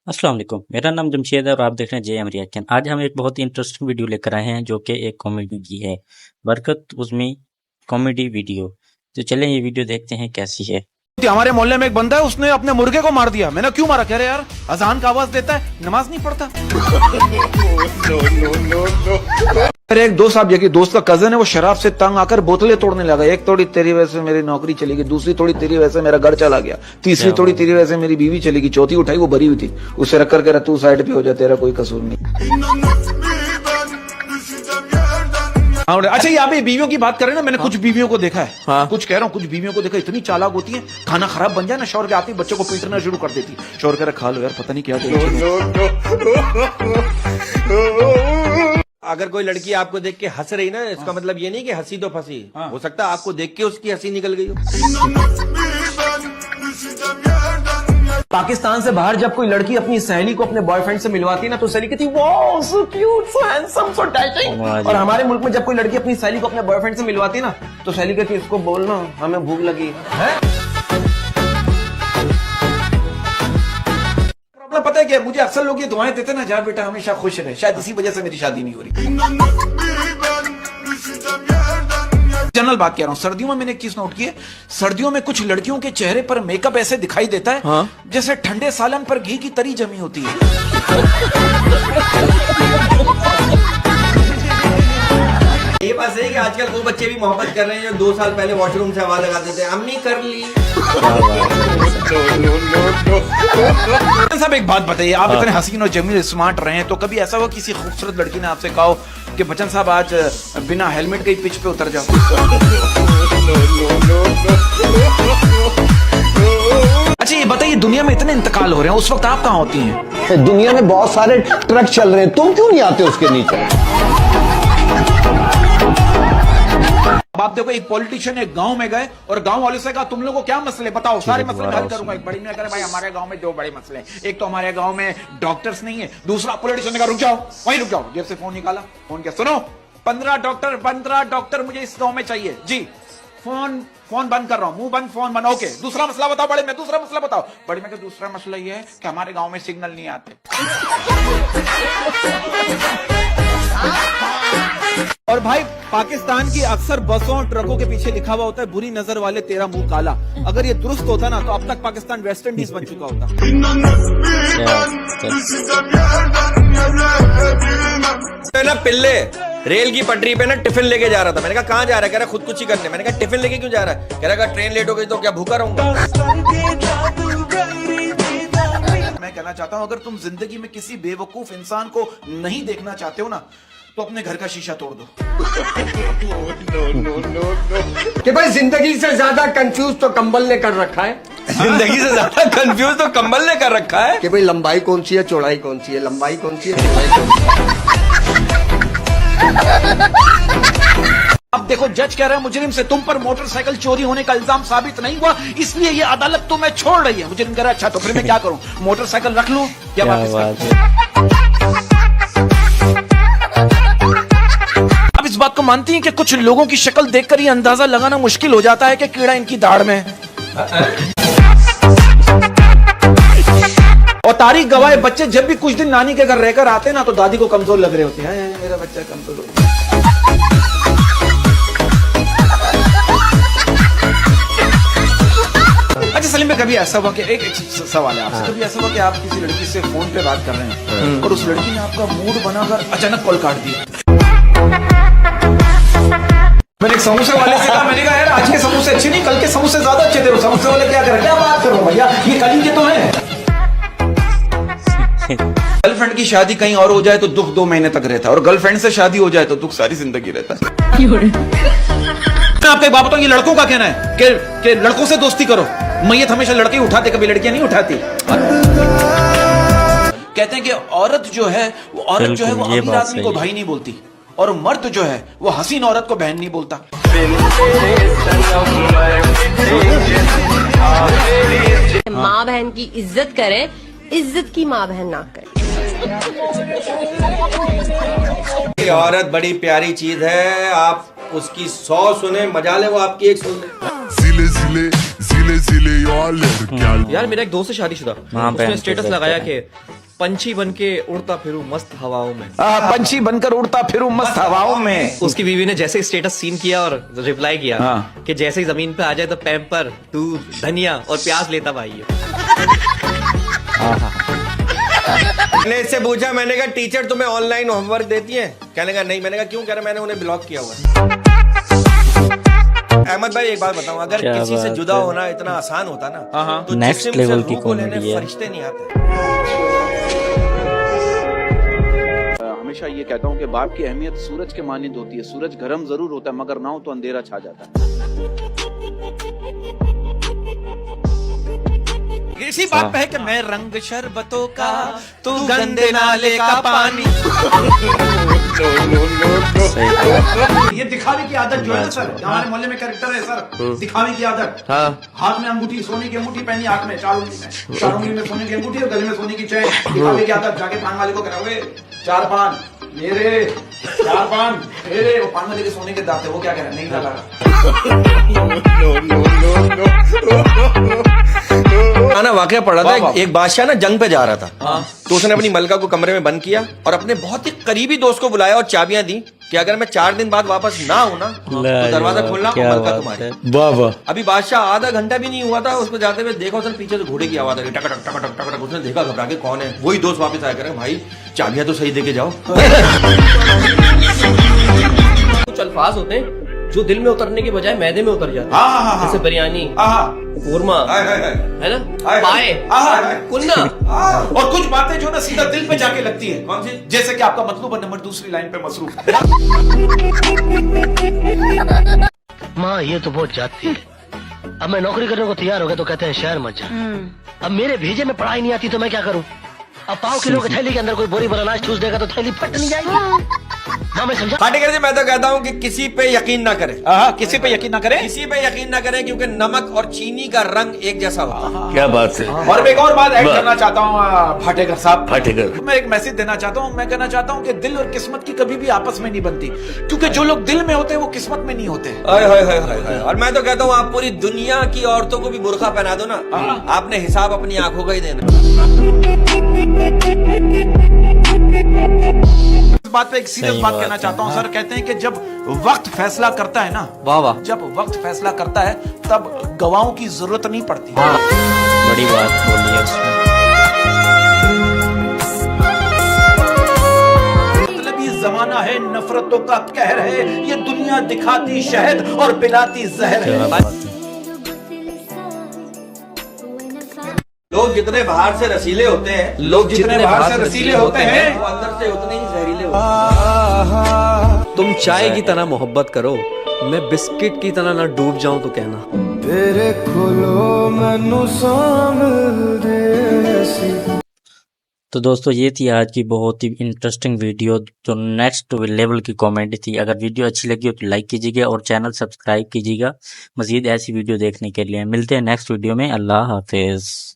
अस्सलाम वालेकुम, मेरा नाम जमशेद है और आप देख रहे हैं जेएम रिएक्शन। आज हम एक बहुत ही इंटरेस्टिंग वीडियो लेकर आए हैं जो कि एक कॉमेडी की है। बरकत उज़्मी कॉमेडी वीडियो। तो चलें ये वीडियो देखते हैं कैसी है। हमारे मोहल्ले में एक बंदा है, उसने अपने मुर्गे को मार दिया। मैंने क्यों मारा? कह रहे यार अजान का आवाज देता है, नमाज नहीं पढ़ता। मेरे एक दोस्त, आप यकीन, दोस्त का कजन है, वो शराब से तंग आकर बोतलें तोड़ने लगा। एक तोड़ी तेरी वजह से मेरी नौकरी चली गई, दूसरी तोड़ी तेरी वजह से मेरा घर चला गया, तीसरी तोड़ी तेरी वजह से मेरी बीवी चली गई, चौथी उठाई वो भरी हुई थी, उसे रख कर कह रहा तू साइड पे हो जा, तेरा कोई कसूर नहीं। अच्छा, ये आप बीवियों की बात कर रहे हैं ना, मैंने कुछ बीवियों को देखा है। हाँ? कुछ कह रहा हूँ, कुछ बीवियों को देखा, इतनी चालाक होती है, खाना खराब बन जाए ना, शौहर के आती बच्चों को पीटना शुरू कर देती। शौहर कह रहा खा लो यार, पता नहीं क्या। अगर कोई लड़की आपको देख के हंस रही ना, इसका मतलब ये नहीं कि हंसी तो फंसी। हो सकता है आपको देख के उसकी हंसी निकल गई हो। पाकिस्तान से बाहर जब कोई लड़की अपनी सहेली को अपने बॉयफ्रेंड से मिलवाती ना, तो सहेली कहती wow so cute, so handsome, so dashing. और हमारे मुल्क में जब कोई लड़की अपनी सहेली को अपने बॉयफ्रेंड से मिलवाती ना, तो सहेली कहती इसको बोलना हमें भूख लगी है। प्रॉब्लम पता है क्या? मुझे अक्सर लोग ये दुआएं देते ना, जा बेटा हमेशा खुश रहे, शायद इसी वजह से मेरी शादी नहीं हो रही। जनरल बात कह रहा हूँ। सर्दियों में मैंने एक चीज नोट की है, सर्दियों में कुछ लड़कियों के चेहरे पर मेकअप ऐसे दिखाई देता है, हाँ? जैसे ठंडे सालन पर घी की तरी जमी होती है। ये बात सही है कि आजकल वो बच्चे भी मोहब्बत कर रहे हैं जो 2 साल पहले वॉशरूम से आवाज लगाते थे, हमने कर ली। साहब एक बात बताइए, आप इतने हसीन और जमील स्मार्ट रहे हैं, तो कभी ऐसा हुआ किसी खूबसूरत लड़की ने आपसे कहा कि बच्चन साहब आज बिना हेलमेट के ही पिच पे उतर जाओ? अच्छा ये बताइए, दुनिया में इतने इंतकाल हो रहे हैं, उस वक्त आप कहाँ होती हैं? दुनिया में बहुत सारे ट्रक चल रहे हैं, तुम क्यों नहीं आते उसके नीचे? आप देखो, एक पॉलिटिशियन एक गांव में गए और गांव वाले से कहा तुम लोगों को क्या मसले बताओ, सारे मसले मैं हल करूंगा। एक बड़ी ने कहा भाई हमारे गांव में 2 बड़े मसले हैं, एक तो हमारे गांव में डॉक्टर्स नहीं है, दूसरा पॉलिटिशियन ने कहा रुक जाओ, वहीं रुक जाओ, जेब से फोन निकाला, फोन किया, सुनो 15 डॉक्टर मुझे इस गांव में चाहिए जी, फोन बंद कर रहा हूं, मुंह बंद, फोन बंद, ओके। दूसरा मसला बताओ बड़े में, दूसरा मसला बताओ बड़े में। दूसरा मसला ये है कि हमारे गांव में सिग्नल नहीं आते। और भाई पाकिस्तान की अक्सर बसों और ट्रकों के पीछे लिखा हुआ होता है बुरी नजर वाले तेरा मुंह काला। अगर ये दुरुस्त होता ना, तो अब तक पाकिस्तान वेस्ट इंडीज बन चुका होता। ना पिल्ले रेल की पटरी पे ना टिफिन लेके जा रहा था, मैंने कहा कहाँ जा रहा है? कह रहा खुदकुशी करने। मैंने कहा टिफिन लेके क्यों जा रहा है? कह रहा ट्रेन लेट हो गई तो क्या भूखा रहूंगा? मैं कहना चाहता हूं, अगर तुम जिंदगी में किसी बेवकूफ इंसान को नहीं देखना चाहते हो ना, तो अपने घर का शीशा तोड़ दो। कि भाई जिंदगी से ज्यादा कंफ्यूज तो कंबल ने कर रखा है। जिंदगी से ज्यादा कंफ्यूज तो कंबल ने कर रखा है कि भाई लंबाई कौन सी है, चौड़ाई कौन सी है, लंबाई कौन सी है, चौड़ाई कौन सी है। अब देखो, जज कह रहा है मुजरिम से तुम पर मोटरसाइकिल चोरी होने का इल्जाम साबित नहीं हुआ, इसलिए ये अदालत तुम्हें छोड़ रही है। मुजरिम कह रहा है अच्छा तो फिर मैं क्या करूं, मोटरसाइकिल रख लूं या वापस? अब इस बात को मानती हैं कि कुछ लोगों की शक्ल देखकर ये अंदाजा लगाना मुश्किल हो जाता है कि कीड़ा इनकी दाढ़ में है। और तारीख गवाह, बच्चे जब भी कुछ दिन नानी के घर रहकर आते ना, तो दादी को कमजोर लग रहे होते हैं, मेरा बच्चा कमजोर हो गया। अच्छा सलीम में कभी ऐसा हुआ कि एक सवाल है आपसे, कभी ऐसा हुआ कि आप किसी लड़की से फोन पे बात कर रहे हैं और उस लड़की ने आपका मूड बनाकर अचानक कॉल काट दिया? मैंने एक समोसे वाले से कहा, मैंने कहा यार आज के समोसे अच्छे नहीं, कल के समोसे ज्यादा अच्छे थे। समोसे वाले क्या कर, क्या बात करो भैया, ये कल के तो हैं। गर्लफ्रेंड की शादी कहीं और हो जाए तो दुख 2 महीने तक रहता है, और गर्लफ्रेंड से शादी हो जाए तो दुख सारी जिंदगी रहता है। मैं आपको एक बात बताऊं, ये लड़कों का कहना है कि लड़कों से दोस्ती करो, मैयत हमेशा लड़के उठाते, कभी लड़कियां नहीं उठाती। कहते हैं कि औरत जो है वो अमीर आदमी को भाई नहीं बोलती, और मर्द जो है वो हसीन औरत को बहन नहीं बोलता। माँ बहन की इज्जत करें, इज्जत की माँ बहन ना करें। औरत बड़ी प्यारी चीज है, आप उसकी 100 सुने मजा ले, वो आपकी 1 सुन ले। यार मेरा एक दोस्त है शादीशुदा, उसने स्टेटस लगाया कि पंछी बन के उड़ता फिरूं मस्त हवाओं में। पंछी बनकर उड़ता फिरूं मस्त हवाओं में। उसकी बीवी ने जैसे ही स्टेटस सीन किया और रिप्लाई किया कि जैसे ही जमीन पे आ जाए तो पैम्पर, दूध, धनिया और प्याज लेता भाई है। मैंने इससे पूछा, मैंने कहा टीचर तुम्हें ऑनलाइन होमवर्क देती है? कहने का नहीं। मैंने कहा क्यों? कह रहा मैंने उन्हें ब्लॉक किया हुआ। अहमद भाई एक बात बताऊं, अगर किसी से जुदा होना इतना आसान होता ना तो नेक्स्ट लेवल की कॉमेडी है। फरिश्ते नहीं आते। हमेशा ये कहता हूँ कि बाप की अहमियत सूरज के मानिंद होती है। सूरज गर्म जरूर होता है मगर ना हो तो अंधेरा छा जाता है। इसी बात पे है कि मैं रंग शरबतों का, तू गंदे नाले का पानी। ये दिखावे की आदत जो है ना सर, हमारे मोहल्ले में कैरेक्टर है सर, दिखावे की आदत। हाथ में अंगूठी, सोने की अंगूठी पहनी, हाथ में चार उंगली में सोने की अंगूठी और गले में सोने की चैन। दिखावे की आदत। जाके पान वाले को करा हुए 4 पान मेरे, 4 पान मेरे। वो पान वाले के सोने के दांत है, वो क्या कह रहा है? नहीं डाला। ना वाकया पड़ा था, एक बादशाह ना जंग पे जा रहा था। तो उसने अपनी मलका को कमरे में बंद किया और अपने बहुत ही करीबी दोस्त को बुलाया और चाबियां दी कि अगर मैं 4 दिन बाद वापस ना हूं ना तो दरवाजा खोलना और मलका तुम्हारी। वाह वाह। अभी बादशाह आधा घंटा भी नहीं हुआ था उसको जाते हुए देखा, उसने पीछे से घोड़े की आवाज आ रही, टक टक टक टक टक। उसने देखा, घबरा के कौन है? वही दोस्त वापस आया करे, भाई चाबियां तो सही देके जाओ। कुछ अल्फाज होते हैं जो दिल में उतरने के बजाय मैदे में उतर जाते हैं, जैसे बिरयानी, कोरमा, है ना, पाए, कुन्ना। और कुछ बातें जो ना सीधा दिल पे जाके लगती है। कौन सी? जैसे कि आपका मतलूब नंबर दूसरी लाइन पे मसरूफ। माँ ये तो बहुत जाती है। अब मैं नौकरी करने को तैयार हो गया तो कहते हैं शहर मत जा। अब मेरे भेजे में पढ़ाई नहीं आती तो मैं क्या करूँ? अब पाव किलो की थैली के अंदर कोई बोरी भर अनाज ठूस देगा तो थैली फट नहीं जाएगी। हाँ मैं समझा। मैं तो कहता हूँ कि किसी पे यकीन ना करें। किसी पे यकीन ना करें। किसी पे यकीन ना करें क्योंकि नमक और चीनी का रंग एक जैसा होता है। क्या बात है। और मैं एक और बात ऐड करना चाहता हूँ भाटेकर साहब। भाटेकर, मैं एक मैसेज देना चाहता हूँ। मैं कहना चाहता हूँ कि दिल और किस्मत की कभी भी आपस में नहीं बनती, क्योंकि जो लोग दिल में होते हैं वो किस्मत में नहीं होते। और मैं तो कहता हूँ आप पूरी दुनिया की औरतों को भी बुर्का पहना दो ना, आपने हिसाब अपनी आंखों का ही देना। इस बात पे एक सीरियस बात कहना चाहता हूँ सर। कहते हैं कि जब वक्त फैसला करता है ना, वाह वाह, जब वक्त फैसला करता है तब गवाहों की जरूरत नहीं पड़ती। बड़ी बात बोली है उसमें। मतलब ये जमाना है नफरतों का कहर है, ये दुनिया दिखाती शहद और पिलाती जहर है। लोग जितने बाहर से रसीले होते हैं, वो अंदर से उतने ही जहरीले होते हैं। तुम चाय की तरह मोहब्बत करो, मैं बिस्किट की तरह ना डूब जाऊं तो कहना। तेरे खुलो मैनू तो दोस्तों ये थी आज की बहुत ही इंटरेस्टिंग वीडियो जो नेक्स्ट लेवल की कॉमेडी थी। अगर वीडियो अच्छी लगी हो तो लाइक कीजिएगा और चैनल सब्सक्राइब कीजिएगा मज़ीद ऐसी वीडियो देखने के लिए। मिलते हैं नेक्स्ट वीडियो में। अल्लाह हाफिज़।